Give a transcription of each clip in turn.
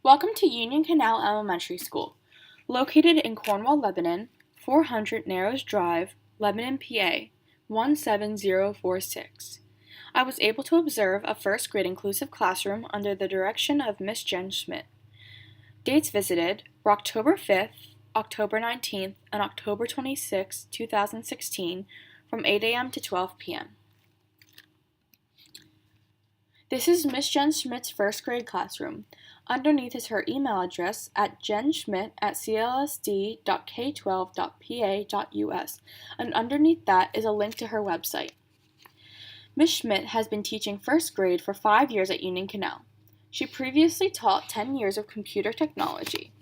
Welcome to Union Canal Elementary School, located in Cornwall, Lebanon, 400 Narrows Drive, Lebanon, PA, 17046. I was able to observe a first grade inclusive classroom under the direction of Miss Jen Schmidt. Dates visited were October 5th, October 19th, and October 26, 2016, from 8 a.m. to 12 p.m. This is Miss Jen Schmidt's first grade classroom. Underneath is her email address at jenschmidt@clsd.k12.pa.us, and underneath that is a link to her website. Miss Schmidt has been teaching first grade for 5 years at Union Canal. She previously taught 10 years of computer technology.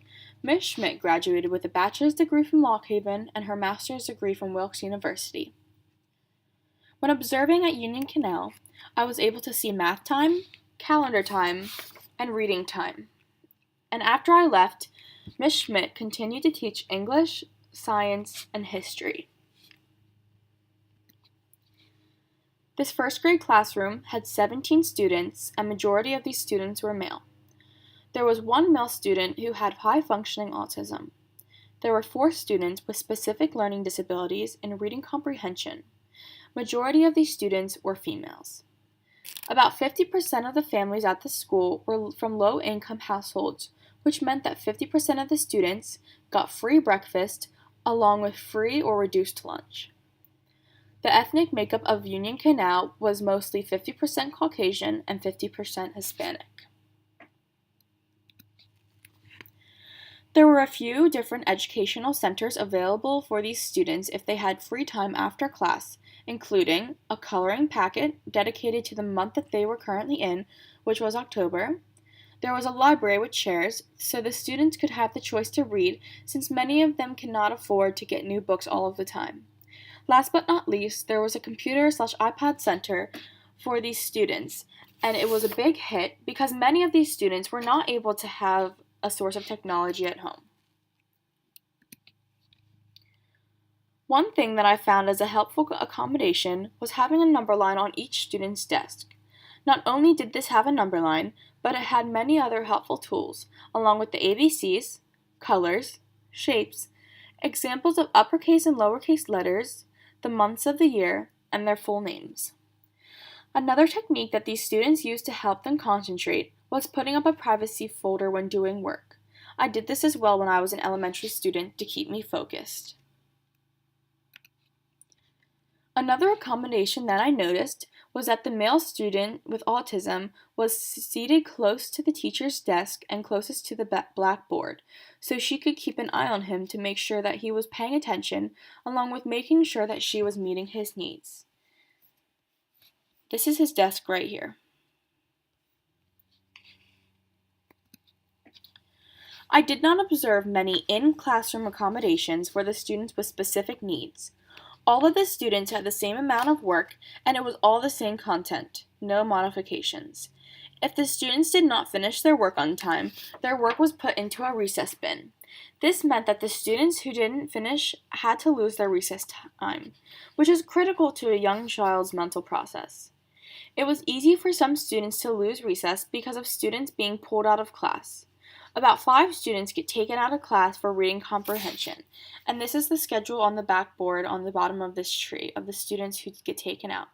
Miss Schmidt graduated with a bachelor's degree from Lock Haven and her master's degree from Wilkes University. When observing at Union Canal, I was able to see math time, calendar time, and reading time. And after I left, Miss Schmidt continued to teach English, science, and history. This first grade classroom had 17 students, and majority of these students were male. There was one male student who had high-functioning autism. There were 4 students with specific learning disabilities in reading comprehension. Majority of these students were females. About 50% of the families at the school were from low-income households, which meant that 50% of the students got free breakfast along with free or reduced lunch. The ethnic makeup of Union Canal was mostly 50% Caucasian and 50% Hispanic. There were a few different educational centers available for these students if they had free time after class, including a coloring packet dedicated to the month that they were currently in, which was October. There was a library with chairs, so the students could have the choice to read, since many of them cannot afford to get new books all of the time. Last but not least, there was a computer/iPad center for these students, and it was a big hit because many of these students were not able to have a source of technology at home. One thing that I found as a helpful accommodation was having a number line on each student's desk. Not only did this have a number line, but it had many other helpful tools, along with the ABCs, colors, shapes, examples of uppercase and lowercase letters, the months of the year, and their full names. Another technique that these students used to help them concentrate was putting up a privacy folder when doing work. I did this as well when I was an elementary student to keep me focused. Another accommodation that I noticed was that the male student with autism was seated close to the teacher's desk and closest to the blackboard, so she could keep an eye on him to make sure that he was paying attention, along with making sure that she was meeting his needs. This is his desk right here. I did not observe many in-classroom accommodations for the students with specific needs. All of the students had the same amount of work, and it was all the same content, no modifications. If the students did not finish their work on time, their work was put into a recess bin. This meant that the students who didn't finish had to lose their recess time, which is critical to a young child's mental process. It was easy for some students to lose recess because of students being pulled out of class. About 5 students get taken out of class for reading comprehension, and this is the schedule on the backboard on the bottom of this tree of the students who get taken out.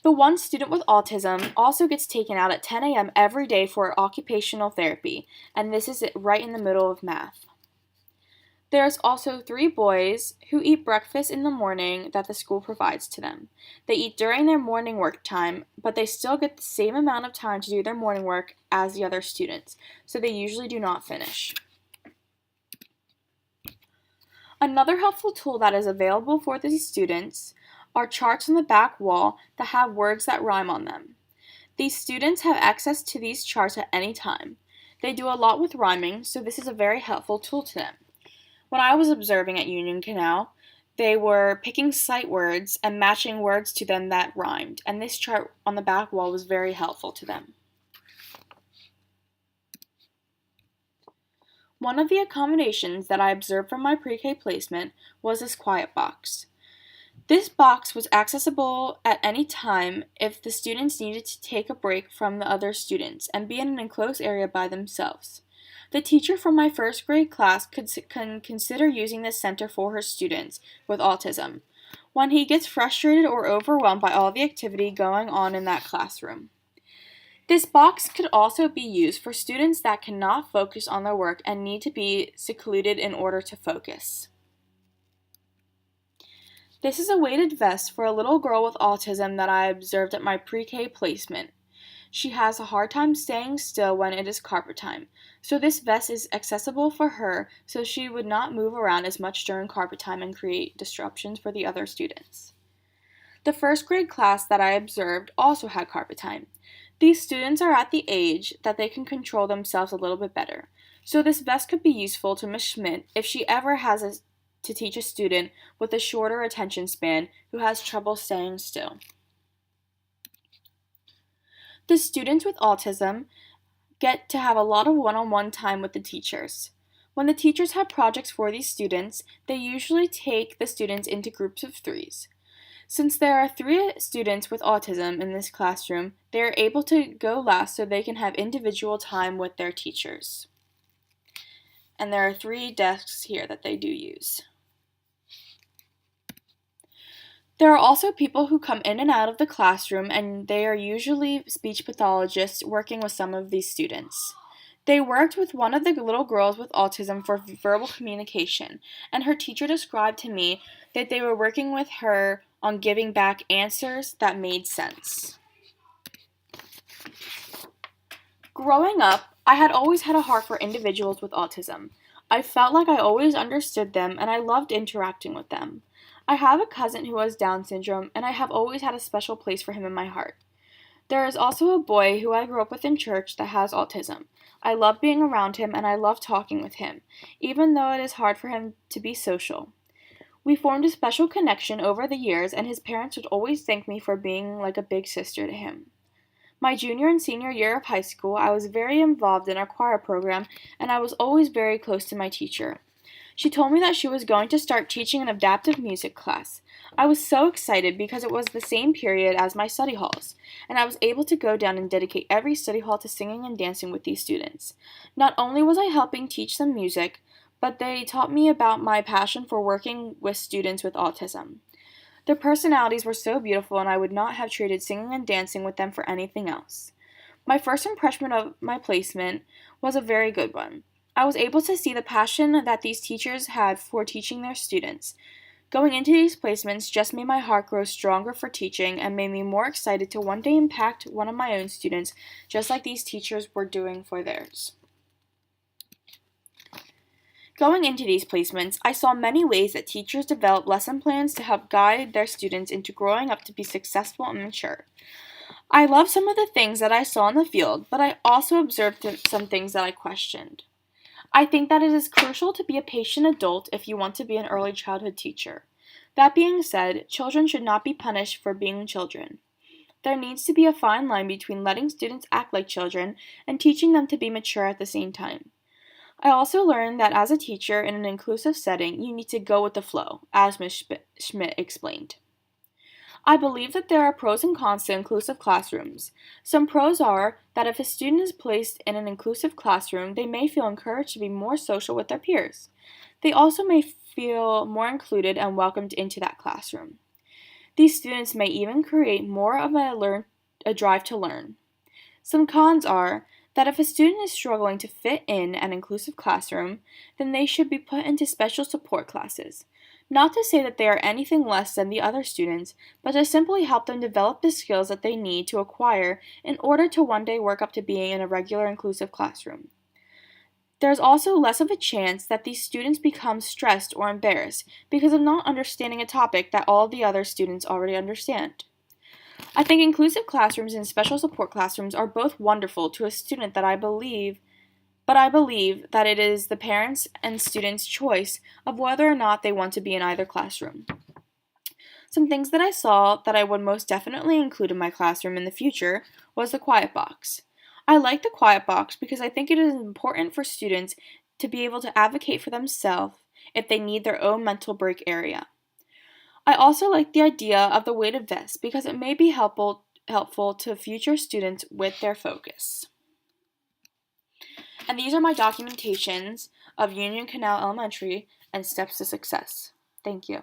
The one student with autism also gets taken out at 10 a.m. every day for occupational therapy, and this is right in the middle of math. There's also 3 boys who eat breakfast in the morning that the school provides to them. They eat during their morning work time, but they still get the same amount of time to do their morning work as the other students, so they usually do not finish. Another helpful tool that is available for these students are charts on the back wall that have words that rhyme on them. These students have access to these charts at any time. They do a lot with rhyming, so this is a very helpful tool to them. When I was observing at Union Canal, they were picking sight words and matching words to them that rhymed, and this chart on the back wall was very helpful to them. One of the accommodations that I observed from my pre-K placement was this quiet box. This box was accessible at any time if the students needed to take a break from the other students and be in an enclosed area by themselves. The teacher from my first grade class can consider using this center for her students with autism when he gets frustrated or overwhelmed by all the activity going on in that classroom. This box could also be used for students that cannot focus on their work and need to be secluded in order to focus. This is a weighted vest for a little girl with autism that I observed at my pre-K placement. She has a hard time staying still when it is carpet time, so this vest is accessible for her so she would not move around as much during carpet time and create disruptions for the other students. The first grade class that I observed also had carpet time. These students are at the age that they can control themselves a little bit better, so this vest could be useful to Miss Schmidt if she ever has to teach a student with a shorter attention span who has trouble staying still. The students with autism get to have a lot of one-on-one time with the teachers. When the teachers have projects for these students, they usually take the students into groups of threes. Since there are 3 students with autism in this classroom, they are able to go last so they can have individual time with their teachers. And there are 3 desks here that they do use. There are also people who come in and out of the classroom, and they are usually speech pathologists working with some of these students. They worked with one of the little girls with autism for verbal communication, and her teacher described to me that they were working with her on giving back answers that made sense. Growing up, I had always had a heart for individuals with autism. I felt like I always understood them, and I loved interacting with them. I have a cousin who has Down syndrome, and I have always had a special place for him in my heart. There is also a boy who I grew up with in church that has autism. I love being around him, and I love talking with him, even though it is hard for him to be social. We formed a special connection over the years, and his parents would always thank me for being like a big sister to him. My junior and senior year of high school, I was very involved in our choir program, and I was always very close to my teacher. She told me that she was going to start teaching an adaptive music class. I was so excited because it was the same period as my study halls, and I was able to go down and dedicate every study hall to singing and dancing with these students. Not only was I helping teach them music, but they taught me about my passion for working with students with autism. Their personalities were so beautiful, and I would not have traded singing and dancing with them for anything else. My first impression of my placement was a very good one. I was able to see the passion that these teachers had for teaching their students. Going into these placements just made my heart grow stronger for teaching and made me more excited to one day impact one of my own students, just like these teachers were doing for theirs. Going into these placements, I saw many ways that teachers develop lesson plans to help guide their students into growing up to be successful and mature. I love some of the things that I saw in the field, but I also observed some things that I questioned. I think that it is crucial to be a patient adult if you want to be an early childhood teacher. That being said, children should not be punished for being children. There needs to be a fine line between letting students act like children and teaching them to be mature at the same time. I also learned that as a teacher in an inclusive setting, you need to go with the flow, as Ms. Schmidt explained. I believe that there are pros and cons to inclusive classrooms. Some pros are that if a student is placed in an inclusive classroom, they may feel encouraged to be more social with their peers. They also may feel more included and welcomed into that classroom. These students may even create more of a drive to learn. Some cons are that if a student is struggling to fit in an inclusive classroom, then they should be put into special support classes. Not to say that they are anything less than the other students, but to simply help them develop the skills that they need to acquire in order to one day work up to being in a regular inclusive classroom. There's also less of a chance that these students become stressed or embarrassed because of not understanding a topic that all the other students already understand. I think inclusive classrooms and special support classrooms are both wonderful to a student but I believe that it is the parents' and students' choice of whether or not they want to be in either classroom. Some things that I saw that I would most definitely include in my classroom in the future was the quiet box. I like the quiet box because I think it is important for students to be able to advocate for themselves if they need their own mental break area. I also like the idea of the weighted vest because it may be helpful to future students with their focus. And these are my documentations of Union Canal Elementary and Steps to Success. Thank you.